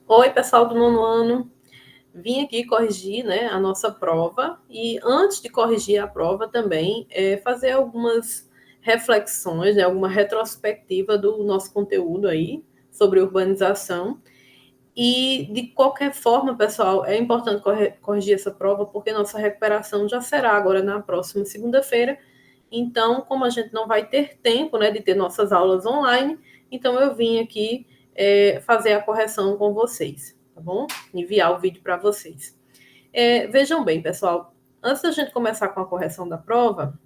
Oi, pessoal do nono ano. Vim aqui corrigir, né, a nossa prova e antes de corrigir a prova também fazer algumas reflexões, né, alguma retrospectiva do nosso conteúdo aí sobre urbanização. E de qualquer forma, pessoal, é importante corrigir essa prova porque nossa recuperação já será agora na próxima segunda-feira. Então, como a gente não vai ter tempo, né, de ter nossas aulas online, então eu vim aqui fazer a correção com vocês, tá bom? Enviar o vídeo para vocês. Vejam bem, pessoal, antes da gente começar com a correção da prova,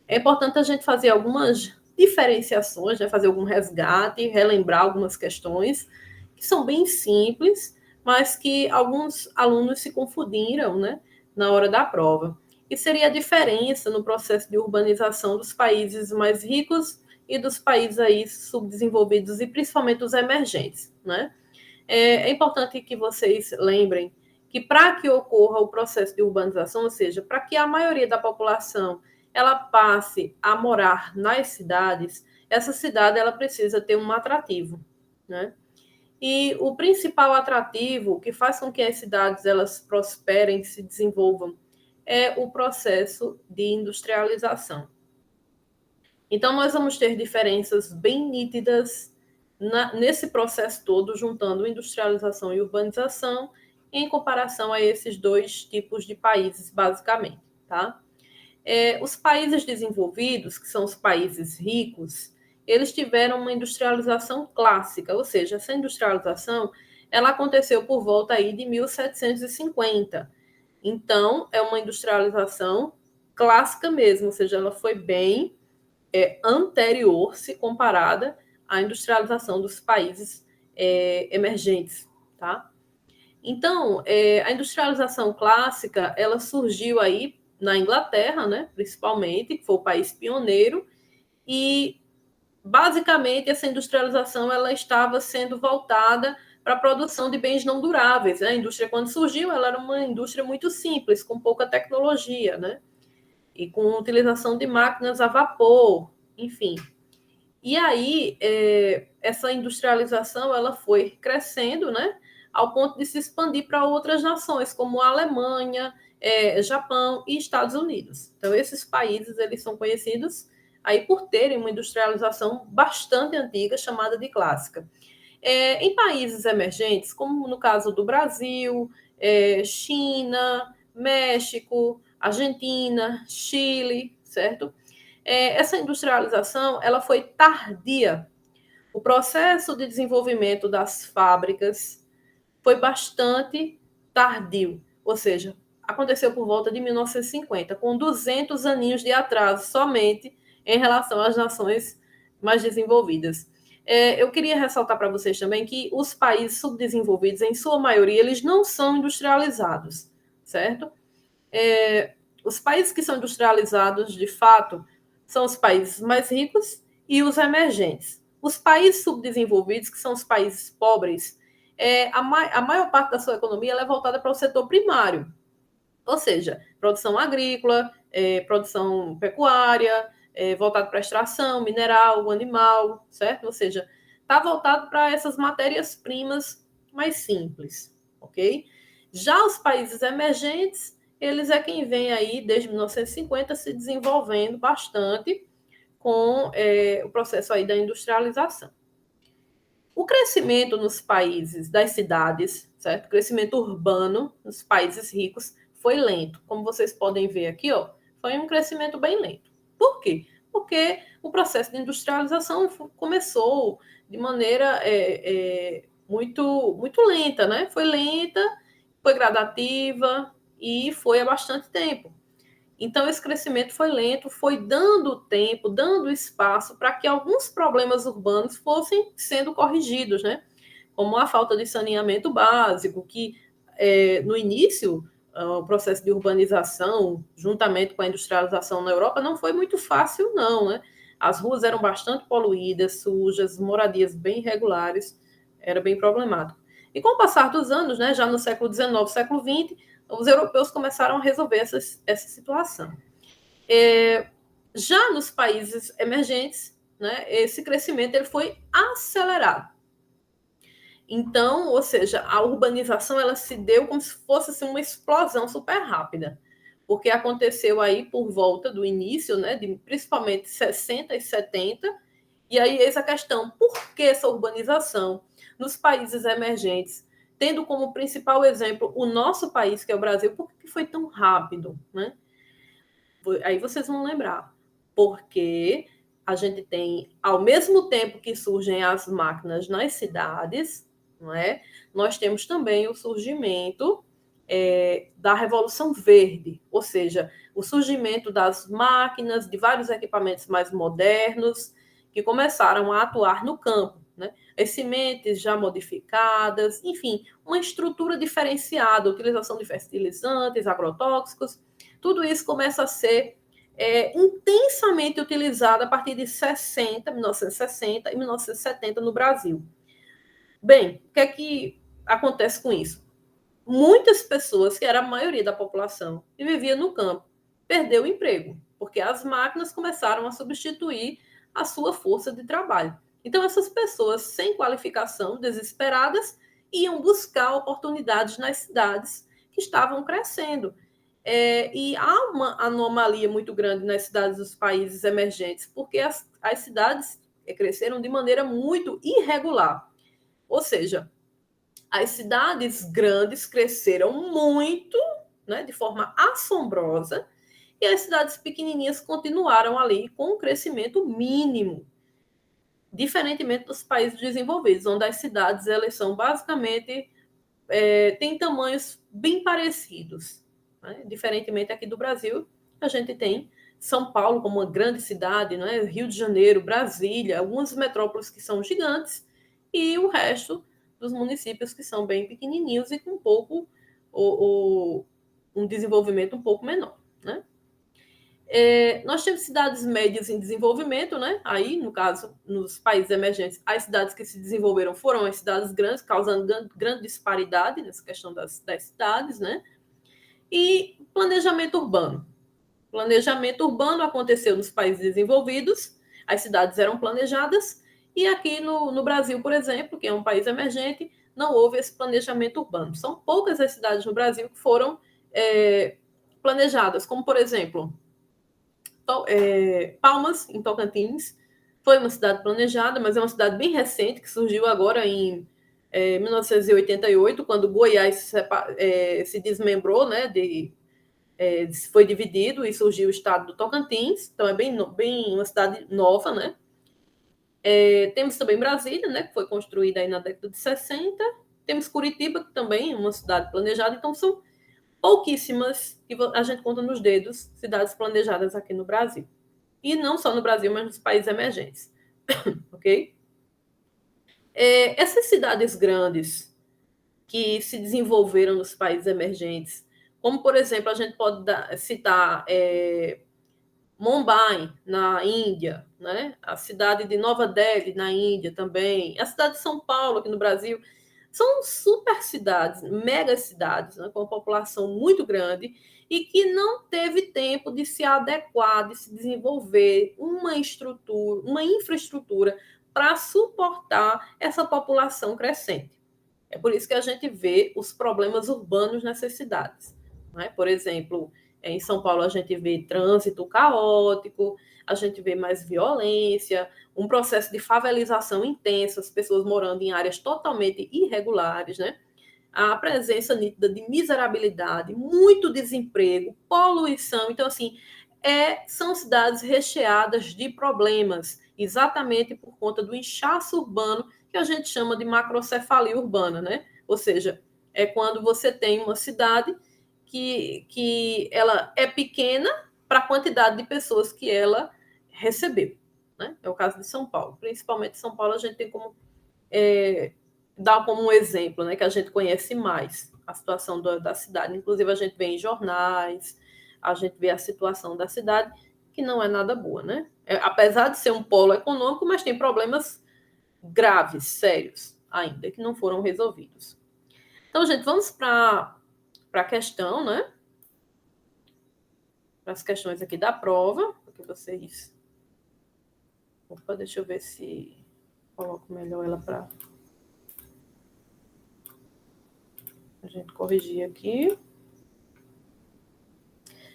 é importante a gente fazer algumas diferenciações, né, fazer algum resgate, relembrar algumas questões que são bem simples, mas que alguns alunos se confundiram, né, na hora da prova. E seria a diferença no processo de urbanização dos países mais ricos e dos países aí subdesenvolvidos e principalmente os emergentes, né? É importante que vocês lembrem que para que ocorra o processo de urbanização, ou seja, para que a maioria da população ela passe a morar nas cidades, essa cidade ela precisa ter um atrativo, né? E o principal atrativo que faz com que as cidades elas prosperem, se desenvolvam, é o processo de industrialização. Então, nós vamos ter diferenças bem nítidas nesse processo todo, juntando industrialização e urbanização, em comparação a esses dois tipos de países, basicamente. Tá? Os países desenvolvidos, que são os países ricos, eles tiveram uma industrialização clássica, ou seja, essa industrialização ela aconteceu por volta aí de 1750. Então, é uma industrialização clássica mesmo, ou seja, ela foi bem anterior se comparada à industrialização dos países emergentes, tá? Então, a industrialização clássica, ela surgiu aí na Inglaterra, né, principalmente, que foi o país pioneiro, e basicamente essa industrialização ela estava sendo voltada para a produção de bens não duráveis. Né? A indústria, quando surgiu, ela era uma indústria muito simples, com pouca tecnologia, né? E com utilização de máquinas a vapor, enfim. E aí, essa industrialização ela foi crescendo, né, ao ponto de se expandir para outras nações, como a Alemanha, Japão e Estados Unidos. Então, esses países eles são conhecidos aí por terem uma industrialização bastante antiga, chamada de clássica. Em países emergentes, como no caso do Brasil, China, México, Argentina, Chile, certo? Essa industrialização ela foi tardia. O processo de desenvolvimento das fábricas foi bastante tardio, ou seja, aconteceu por volta de 1950, com 200 aninhos de atraso somente em relação às nações mais desenvolvidas. Eu queria ressaltar para vocês também que os países subdesenvolvidos, em sua maioria, eles não são industrializados, certo? Os países que são industrializados, de fato, são os países mais ricos e os emergentes. Os países subdesenvolvidos, que são os países pobres, a maior parte da sua economia é voltada para o setor primário, ou seja, produção agrícola, produção pecuária, voltado para extração, mineral, animal, certo? Ou seja, está voltado para essas matérias-primas mais simples, ok? Já os países emergentes, eles é quem vem aí, desde 1950, se desenvolvendo bastante com o processo aí da industrialização. O crescimento nos países das cidades, certo? O crescimento urbano nos países ricos foi lento. Como vocês podem ver aqui, ó, foi um crescimento bem lento. Por quê? Porque o processo de industrialização começou de maneira muito lenta, né? Foi lenta, foi gradativa e foi há bastante tempo. Então, esse crescimento foi lento, foi dando tempo, dando espaço para que alguns problemas urbanos fossem sendo corrigidos, né? Como a falta de saneamento básico, que no início, o processo de urbanização, juntamente com a industrialização na Europa, não foi muito fácil, não, né? As ruas eram bastante poluídas, sujas, moradias bem irregulares, era bem problemático. E com o passar dos anos, né, já no século XIX, século XX, os europeus começaram a resolver essa situação. Já nos países emergentes, né, esse crescimento ele foi acelerado. Então, ou seja, a urbanização ela se deu como se fosse assim, uma explosão super rápida, porque aconteceu aí por volta do início, né, de principalmente 60 e 70, e aí eis a questão, por que essa urbanização nos países emergentes, tendo como principal exemplo o nosso país, que é o Brasil, por que foi tão rápido, né? Aí vocês vão lembrar, porque a gente tem, ao mesmo tempo que surgem as máquinas nas cidades, não é? Nós temos também o surgimento da Revolução Verde, ou seja, o surgimento das máquinas, de vários equipamentos mais modernos, que começaram a atuar no campo, né? As sementes já modificadas, enfim, uma estrutura diferenciada, utilização de fertilizantes, agrotóxicos, tudo isso começa a ser intensamente utilizado a partir de 1960 e 1970 no Brasil. Bem, o que é que acontece com isso? Muitas pessoas, que era a maioria da população, que vivia no campo, perdeu o emprego, porque as máquinas começaram a substituir a sua força de trabalho. Então, essas pessoas sem qualificação, desesperadas, iam buscar oportunidades nas cidades que estavam crescendo. E há uma anomalia muito grande nas cidades dos países emergentes, porque as cidades cresceram de maneira muito irregular. Ou seja, as cidades grandes cresceram muito, né, de forma assombrosa, e as cidades pequenininhas continuaram ali com um crescimento mínimo, diferentemente dos países desenvolvidos, onde as cidades elas são basicamente têm tamanhos bem parecidos, né? Diferentemente aqui do Brasil, a gente tem São Paulo como uma grande cidade, né? Rio de Janeiro, Brasília, algumas metrópoles que são gigantes, e o resto dos municípios que são bem pequenininhos e com um desenvolvimento um pouco menor, né? Nós temos cidades médias em desenvolvimento, né? Aí, no caso, nos países emergentes, as cidades que se desenvolveram foram as cidades grandes, causando grande disparidade nessa questão das cidades, né? E planejamento urbano. Planejamento urbano aconteceu nos países desenvolvidos, as cidades eram planejadas, e aqui no Brasil, por exemplo, que é um país emergente, não houve esse planejamento urbano. São poucas as cidades no Brasil que foram planejadas, como, por exemplo, Palmas, em Tocantins, foi uma cidade planejada, mas é uma cidade bem recente, que surgiu agora em 1988, quando Goiás se desmembrou, né, foi dividido e surgiu o estado do Tocantins, então é bem uma cidade nova, né? Temos também Brasília, né, que foi construída aí na década de 60, temos Curitiba, que também é uma cidade planejada, então são pouquíssimas, que a gente conta nos dedos, cidades planejadas aqui no Brasil. E não só no Brasil, mas nos países emergentes. Ok? Essas cidades grandes que se desenvolveram nos países emergentes, como, por exemplo, a gente pode citar Mumbai, na Índia, né? A cidade de Nova Delhi, na Índia também, a cidade de São Paulo, aqui no Brasil, são super cidades, mega cidades, né? Com uma população muito grande e que não teve tempo de se adequar, de se desenvolver uma infraestrutura para suportar essa população crescente. É por isso que a gente vê os problemas urbanos nessas cidades. Né? Por exemplo, em São Paulo a gente vê trânsito caótico, a gente vê mais violência, um processo de favelização intenso, as pessoas morando em áreas totalmente irregulares, né? A presença nítida de miserabilidade, muito desemprego, poluição. Então, assim, são cidades recheadas de problemas, exatamente por conta do inchaço urbano, que a gente chama de macrocefalia urbana, né? Ou seja, é quando você tem uma cidade que ela é pequena para a quantidade de pessoas que ela recebeu. Né? É o caso de São Paulo. Principalmente São Paulo, a gente tem como dar como um exemplo, né, que a gente conhece mais a situação da cidade. Inclusive, a gente vê em jornais, a gente vê a situação da cidade, que não é nada boa, né? Apesar de ser um polo econômico, mas tem problemas graves, sérios, ainda, que não foram resolvidos. Então, gente, vamos para a questão, né? Para as questões aqui da prova, porque vocês... Opa, deixa eu ver se coloco melhor ela para... A gente corrigir aqui.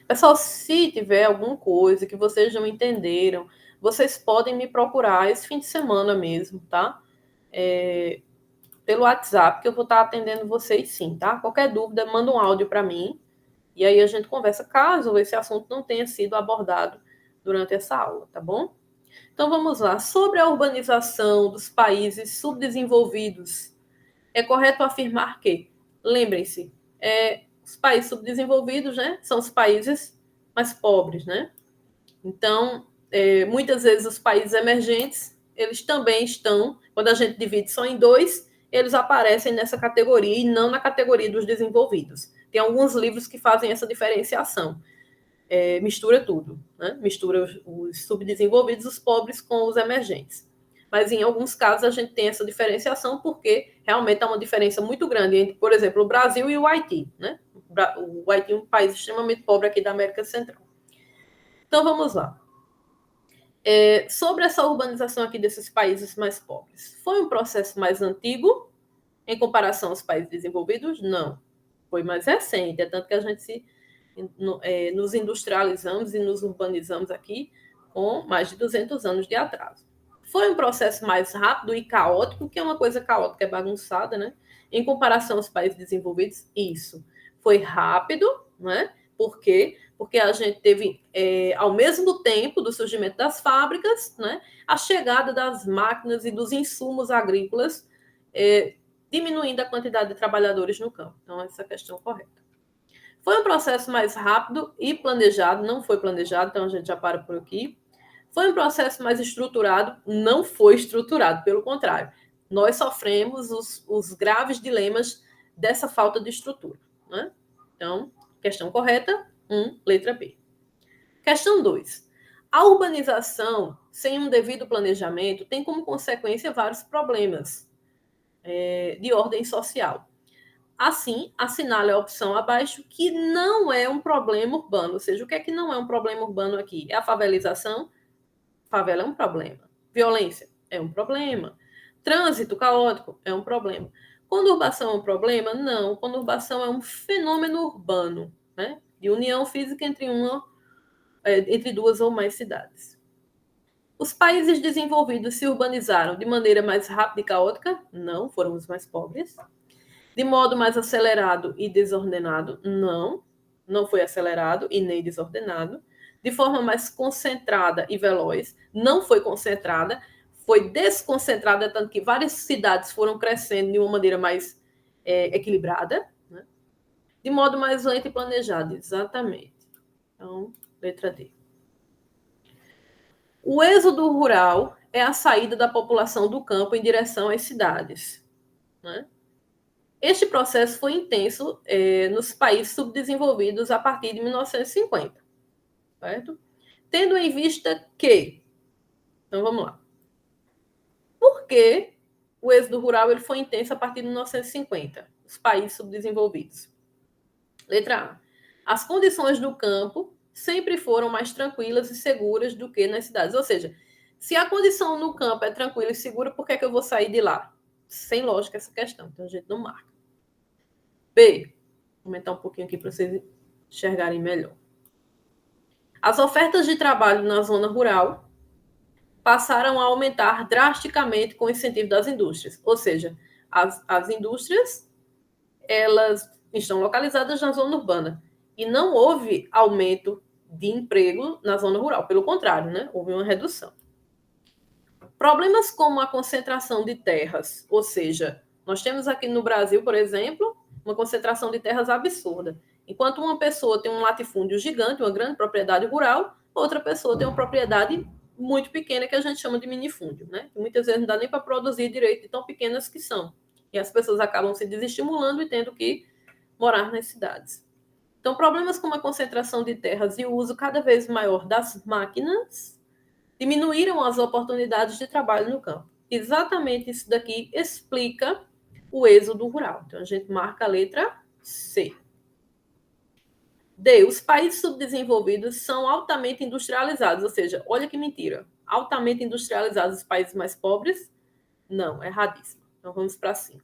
Pessoal, se tiver alguma coisa que vocês não entenderam, vocês podem me procurar esse fim de semana mesmo, tá? Pelo WhatsApp, que eu vou estar atendendo vocês sim, tá? Qualquer dúvida, manda um áudio para mim e aí a gente conversa, caso esse assunto não tenha sido abordado durante essa aula, tá bom? Então vamos lá. Sobre a urbanização dos países subdesenvolvidos, é correto afirmar que, lembrem-se, os países subdesenvolvidos, né, são os países mais pobres, né? Então, muitas vezes os países emergentes, eles também estão, quando a gente divide só em dois, eles aparecem nessa categoria e não na categoria dos desenvolvidos. Tem alguns livros que fazem essa diferenciação. Mistura tudo, né? Mistura os subdesenvolvidos, os pobres com os emergentes. Mas em alguns casos a gente tem essa diferenciação porque realmente há uma diferença muito grande entre, por exemplo, o Brasil e o Haiti, né? O Haiti é um país extremamente pobre aqui da América Central. Então vamos lá. Sobre essa urbanização aqui desses países mais pobres, foi um processo mais antigo em comparação aos países desenvolvidos? Não. Foi mais recente, tanto que a gente nos industrializamos e nos urbanizamos aqui com mais de 200 anos de atraso. Foi um processo mais rápido e caótico, que é uma coisa caótica, é bagunçada, né? Em comparação aos países desenvolvidos, isso. Foi rápido, né? Por quê? Porque a gente teve, ao mesmo tempo do surgimento das fábricas, né, a chegada das máquinas e dos insumos agrícolas, diminuindo a quantidade de trabalhadores no campo. Então, essa é a questão correta. Foi um processo mais rápido e planejado, não foi planejado, então a gente já para por aqui. Foi um processo mais estruturado, não foi estruturado, pelo contrário. Nós sofremos os graves dilemas dessa falta de estrutura, né? Então, questão correta, 1, letra B. Questão 2. A urbanização sem um devido planejamento tem como consequência vários problemas de ordem social. Assim, assinale a opção abaixo que não é um problema urbano. Ou seja, o que é que não é um problema urbano aqui? É a favelização? Favela é um problema. Violência é um problema. Trânsito caótico é um problema. Conurbação é um problema? Não. Conurbação é um fenômeno urbano, né? De união física entre duas ou mais cidades. Os países desenvolvidos se urbanizaram de maneira mais rápida e caótica? Não, foram os mais pobres. De modo mais acelerado e desordenado? Não, não foi acelerado e nem desordenado. De forma mais concentrada e veloz? Não foi concentrada, foi desconcentrada, tanto que várias cidades foram crescendo de uma maneira mais equilibrada, né? De modo mais lento e planejado, exatamente. Então, letra D. O êxodo rural é a saída da população do campo em direção às cidades, né? Este processo foi intenso nos países subdesenvolvidos a partir de 1950, certo? Tendo em vista que... Então, vamos lá. Por que o êxodo rural ele foi intenso a partir de 1950? Os países subdesenvolvidos. Letra A. As condições do campo sempre foram mais tranquilas e seguras do que nas cidades. Ou seja, se a condição no campo é tranquila e segura, por que é que eu vou sair de lá? Sem lógica essa questão, então a gente não marca. B. Vou aumentar um pouquinho aqui para vocês enxergarem melhor. As ofertas de trabalho na zona rural passaram a aumentar drasticamente com o incentivo das indústrias. Ou seja, as indústrias elas estão localizadas na zona urbana e não houve aumento de emprego na zona rural. Pelo contrário, né? Houve uma redução. Problemas como a concentração de terras, ou seja, nós temos aqui no Brasil, por exemplo, uma concentração de terras absurda. Enquanto uma pessoa tem um latifúndio gigante, uma grande propriedade rural, outra pessoa tem uma propriedade muito pequena que a gente chama de minifúndio, né? Que muitas vezes não dá nem para produzir direito de tão pequenas que são. E as pessoas acabam se desestimulando e tendo que morar nas cidades. Então, problemas como a concentração de terras e o uso cada vez maior das máquinas diminuíram as oportunidades de trabalho no campo. Exatamente isso daqui explica o êxodo rural. Então, a gente marca a letra C. D. Os países subdesenvolvidos são altamente industrializados, ou seja, olha que mentira. Altamente industrializados os países mais pobres? Não, erradíssimo. Então, vamos para 5.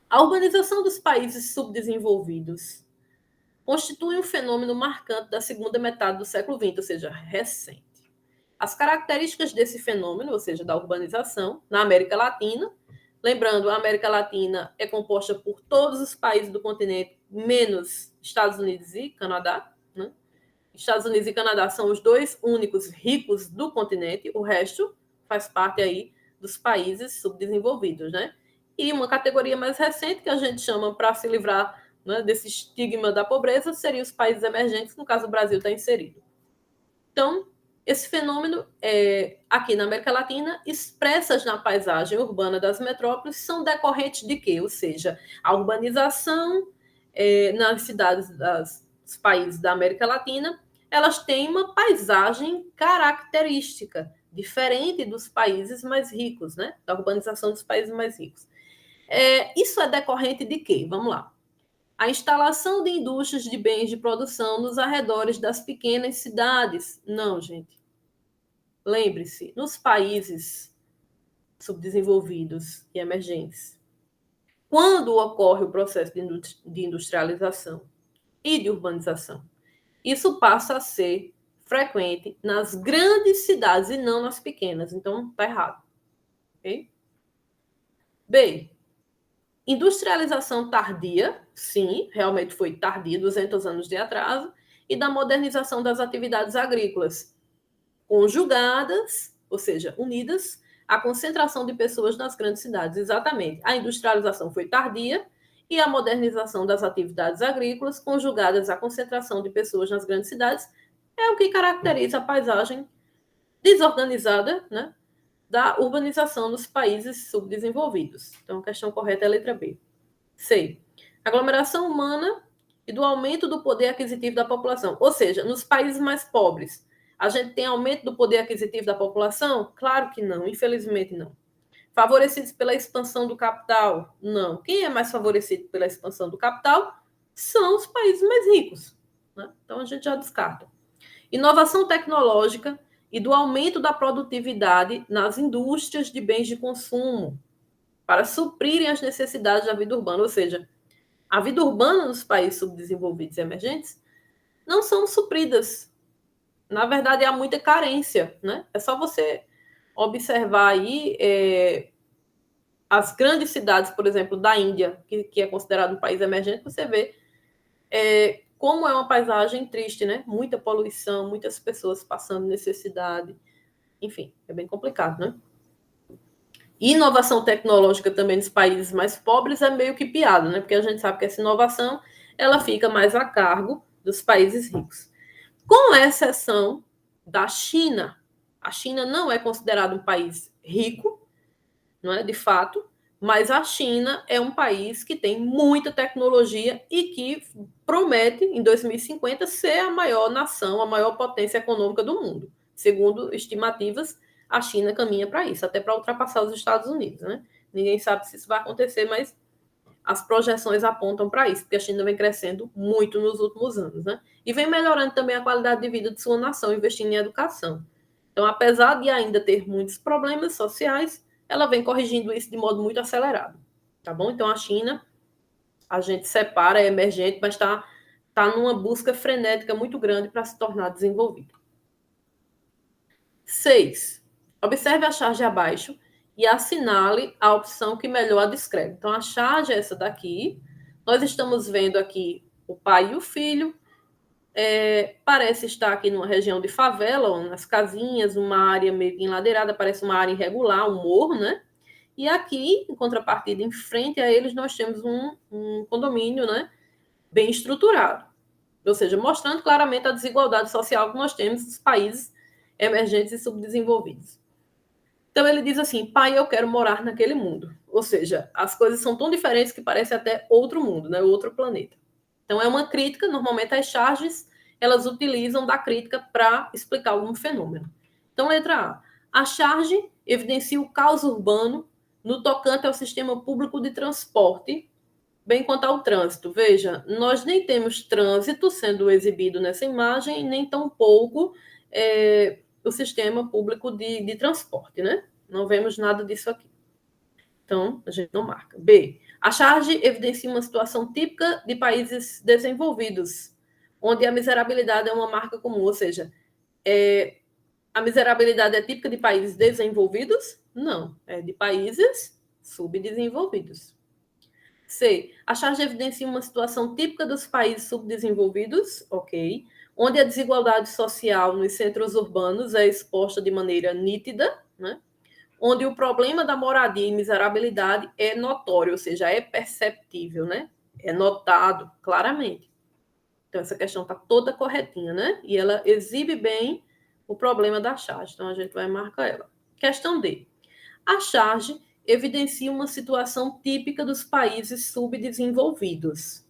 A urbanização dos países subdesenvolvidos constitui um fenômeno marcante da segunda metade do século XX, ou seja, recente. As características desse fenômeno, ou seja, da urbanização, na América Latina, lembrando, a América Latina é composta por todos os países do continente, menos Estados Unidos e Canadá, né? Estados Unidos e Canadá são os dois únicos ricos do continente, o resto faz parte aí dos países subdesenvolvidos, né? E uma categoria mais recente que a gente chama para se livrar, né, desse estigma da pobreza seria os países emergentes, no caso o Brasil está inserido. Então, esse fenômeno aqui na América Latina, expressas na paisagem urbana das metrópoles, são decorrentes de quê? Ou seja, a urbanização nas cidades dos países da América Latina, elas têm uma paisagem característica, diferente dos países mais ricos, né? Da urbanização dos países mais ricos. Isso é decorrente de quê? Vamos lá. A instalação de indústrias de bens de produção nos arredores das pequenas cidades. Não, gente. Lembre-se, nos países subdesenvolvidos e emergentes, quando ocorre o processo de industrialização e de urbanização, isso passa a ser frequente nas grandes cidades e não nas pequenas. Então, está errado. Okay? B. Industrialização tardia, sim, realmente foi tardia, 200 anos de atraso, e da modernização das atividades agrícolas, conjugadas, ou seja, unidas, à concentração de pessoas nas grandes cidades. Exatamente. A industrialização foi tardia e a modernização das atividades agrícolas, conjugadas à concentração de pessoas nas grandes cidades, é o que caracteriza a paisagem desorganizada, né, da urbanização nos países subdesenvolvidos. Então, a questão correta é a letra B. C. Aglomeração humana e do aumento do poder aquisitivo da população. Ou seja, nos países mais pobres, a gente tem aumento do poder aquisitivo da população? Claro que não, infelizmente não. Favorecidos pela expansão do capital? Não. Quem é mais favorecido pela expansão do capital são os países mais ricos, né? Então, a gente já descarta. Inovação tecnológica e do aumento da produtividade nas indústrias de bens de consumo para suprirem as necessidades da vida urbana. Ou seja, a vida urbana nos países subdesenvolvidos e emergentes não são supridas. Na verdade, há muita carência, né? É só você observar aí as grandes cidades, por exemplo, da Índia, que é considerado um país emergente, você vê como é uma paisagem triste, né? Muita poluição, muitas pessoas passando necessidade. Enfim, é bem complicado, né? Inovação tecnológica também nos países mais pobres é meio que piada, né? Porque a gente sabe que essa inovação ela fica mais a cargo dos países ricos. Com exceção da China. A China não é considerada um país rico, não é de fato, mas a China é um país que tem muita tecnologia e que promete, em 2050, ser a maior nação, a maior potência econômica do mundo. Segundo estimativas, a China caminha para isso, até para ultrapassar os Estados Unidos, né? Ninguém sabe se isso vai acontecer, mas as projeções apontam para isso, porque a China vem crescendo muito nos últimos anos, né? E vem melhorando também a qualidade de vida de sua nação, investindo em educação. Então, apesar de ainda ter muitos problemas sociais, ela vem corrigindo isso de modo muito acelerado, tá bom? Então, a China, a gente separa, é emergente, mas está numa busca frenética muito grande para se tornar desenvolvida. 6. Observe a charge abaixo e assinale a opção que melhor a descreve. Então, a charge é essa daqui. Nós estamos vendo aqui o pai e o filho. Parece estar aqui numa região de favela, ou nas casinhas, uma área meio enladeirada, parece uma área irregular, um morro, né? E aqui, em contrapartida, em frente a eles, nós temos um condomínio, né, bem estruturado. Ou seja, mostrando claramente a desigualdade social que nós temos nos países emergentes e subdesenvolvidos. Então ele diz assim, pai, eu quero morar naquele mundo. Ou seja, as coisas são tão diferentes que parece até outro mundo, né? Outro planeta. Então é uma crítica, normalmente as charges, elas utilizam da crítica para explicar algum fenômeno. Então, letra A. A charge evidencia o caos urbano no tocante ao sistema público de transporte, bem quanto ao trânsito. Veja, nós nem temos trânsito sendo exibido nessa imagem, nem tampouco o sistema público de transporte, né? Não vemos nada disso aqui. Então, a gente não marca. B. A charge evidencia uma situação típica de países desenvolvidos, onde a miserabilidade é uma marca comum, ou seja, a miserabilidade é típica de países desenvolvidos? Não, é de países subdesenvolvidos. C. A charge evidencia uma situação típica dos países subdesenvolvidos, ok, onde a desigualdade social nos centros urbanos é exposta de maneira nítida, né? Onde o problema da moradia e miserabilidade é notório, ou seja, é perceptível, né? É notado claramente. Então, essa questão está toda corretinha, né? E ela exibe bem o problema da charge. Então, a gente vai marcar ela. Questão D. A charge evidencia uma situação típica dos países subdesenvolvidos,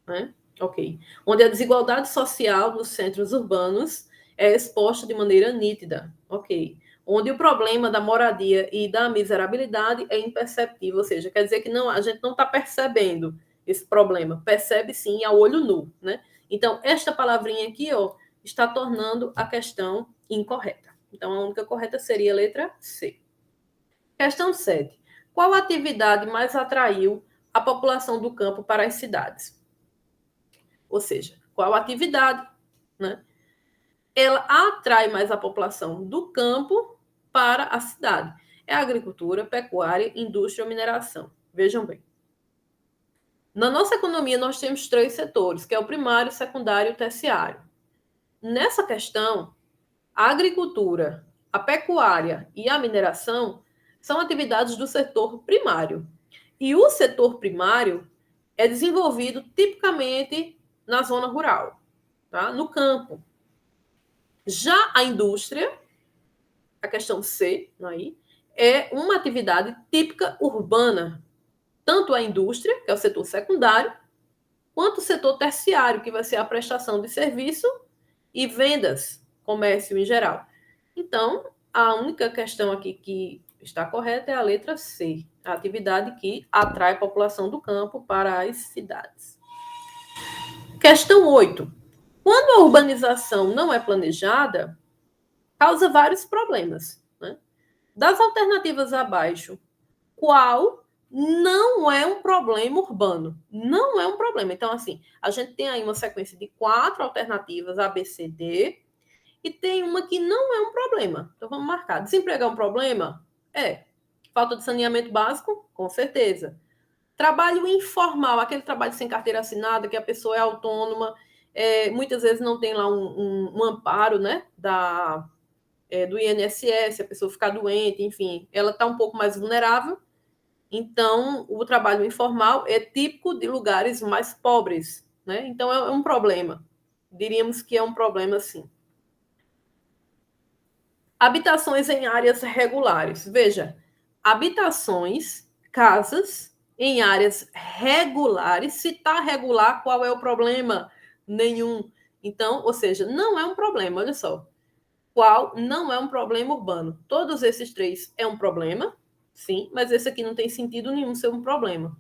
né? Ok. Onde a desigualdade social nos centros urbanos é exposta de maneira nítida. Ok. Onde o problema da moradia e da miserabilidade é imperceptível, ou seja, quer dizer que não, a gente não está percebendo esse problema, percebe sim a olho nu, né? Então, esta palavrinha aqui, ó, está tornando a questão incorreta. Então, a única correta seria a letra C. Questão 7. Qual atividade mais atraiu a população do campo para as cidades? Ou seja, qual atividade, né? Ela atrai mais a população do campo para a cidade. É a agricultura, pecuária, indústria ou mineração. Vejam bem. Na nossa economia, nós temos 3 setores, que é o primário, secundário e o terciário. Nessa questão, a agricultura, a pecuária e a mineração são atividades do setor primário. E o setor primário é desenvolvido tipicamente na zona rural, tá? No campo. Já a indústria, a questão C, aí, é uma atividade típica urbana. Tanto a indústria, que é o setor secundário, quanto o setor terciário, que vai ser a prestação de serviço e vendas, comércio em geral. Então, a única questão aqui que está correta é a letra C, a atividade que atrai a população do campo para as cidades. Questão 8. Quando a urbanização não é planejada, causa vários problemas, né? Das alternativas abaixo, qual não é um problema urbano? Não é um problema. Então, assim, a gente tem aí uma sequência de 4 alternativas, A, B, C, D, e tem uma que não é um problema. Então, vamos marcar. Desemprego é um problema? É. Falta de saneamento básico? Com certeza. Trabalho informal, aquele trabalho sem carteira assinada, que a pessoa é autônoma, muitas vezes não tem lá um amparo, né, do INSS, a pessoa ficar doente, enfim, ela está um pouco mais vulnerável. Então, o trabalho informal é típico de lugares mais pobres, né? Então, é um problema. Diríamos que é um problema, sim. Habitações em áreas regulares. Veja, habitações, casas em áreas regulares. Se está regular, qual é o problema? Nenhum. Então, ou seja, não é um problema, olha só. Qual não é um problema urbano? Todos esses 3 é um problema, sim, mas esse aqui não tem sentido nenhum ser um problema.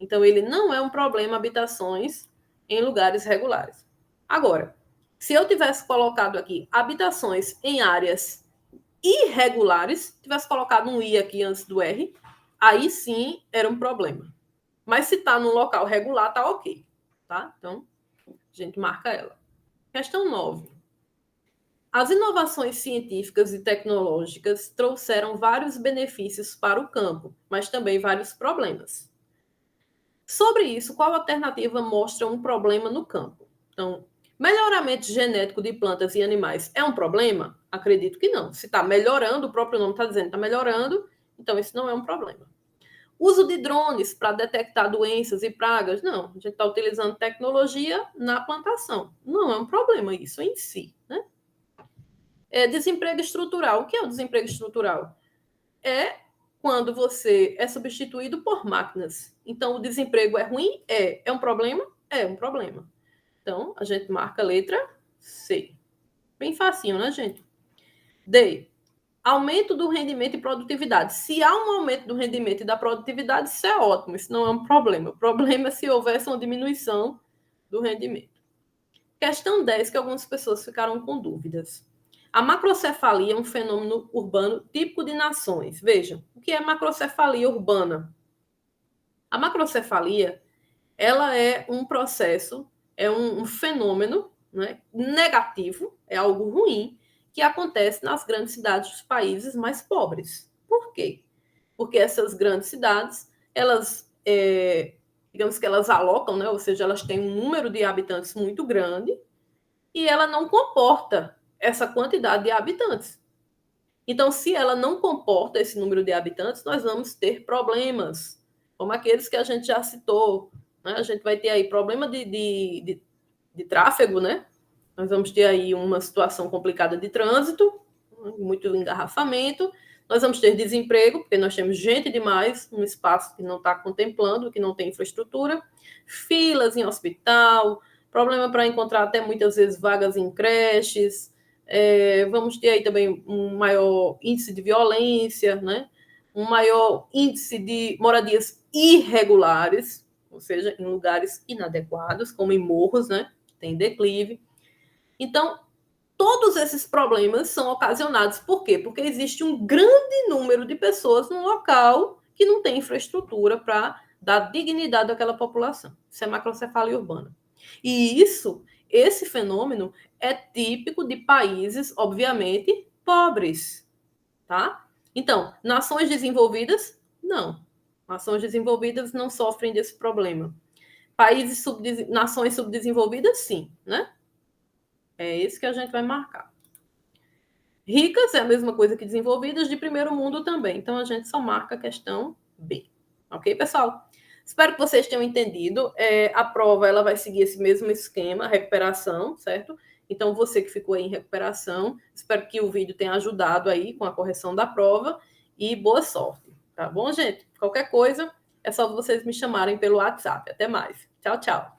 Então, ele não é um problema habitações em lugares regulares. Agora, se eu tivesse colocado aqui habitações em áreas irregulares, tivesse colocado um I aqui antes do R, aí sim era um problema. Mas se está num local regular, tá ok. Tá? Então, a gente marca ela. Questão 9. As inovações científicas e tecnológicas trouxeram vários benefícios para o campo, mas também vários problemas. Sobre isso, qual alternativa mostra um problema no campo? Então, melhoramento genético de plantas e animais é um problema? Acredito que não. Se está melhorando, o próprio nome está dizendo que está melhorando, então isso não é um problema. Uso de drones para detectar doenças e pragas? Não, a gente está utilizando tecnologia na plantação. Não é um problema isso em si, né? Desemprego estrutural. O que é o desemprego estrutural? É quando você é substituído por máquinas. Então, o desemprego é ruim? É um problema? É um problema. Então, a gente marca a letra C. Bem facinho, né, gente? D. Aumento do rendimento e produtividade. Se há um aumento do rendimento e da produtividade, isso é ótimo, isso não é um problema. O problema é se houvesse uma diminuição do rendimento. Questão 10, que algumas pessoas ficaram com dúvidas. A macrocefalia é um fenômeno urbano típico de nações. Vejam, o que é macrocefalia urbana? A macrocefalia, ela é um processo, é um fenômeno, né, negativo, é algo ruim, que acontece nas grandes cidades dos países mais pobres. Por quê? Porque essas grandes cidades, elas, digamos que elas alocam, né, ou seja, elas têm um número de habitantes muito grande e ela não comporta essa quantidade de habitantes. Então, se ela não comporta esse número de habitantes, nós vamos ter problemas, como aqueles que a gente já citou. Né? A gente vai ter aí problema de tráfego, né? Nós vamos ter aí uma situação complicada de trânsito, muito engarrafamento. Nós vamos ter desemprego, porque nós temos gente demais num espaço que não está contemplando, que não tem infraestrutura, filas em hospital, problema para encontrar até muitas vezes vagas em creches. Vamos ter aí também um maior índice de violência, né? Um maior índice de moradias irregulares, ou seja, em lugares inadequados, como em morros, né? Tem declive. Então, todos esses problemas são ocasionados por quê? Porque existe um grande número de pessoas num local que não tem infraestrutura para dar dignidade àquela população. Isso é macrocefalia urbana. E esse fenômeno é típico de países, obviamente, pobres, tá? Então, nações desenvolvidas, não. Nações desenvolvidas não sofrem desse problema. Nações subdesenvolvidas, sim, né? É esse que a gente vai marcar. Ricas é a mesma coisa que desenvolvidas, de primeiro mundo também. Então, a gente só marca a questão B. Ok, pessoal? Espero que vocês tenham entendido. A prova ela vai seguir esse mesmo esquema, recuperação, certo? Então, você que ficou aí em recuperação, espero que o vídeo tenha ajudado aí com a correção da prova e boa sorte. Tá bom, gente? Qualquer coisa, é só vocês me chamarem pelo WhatsApp. Até mais. Tchau, tchau.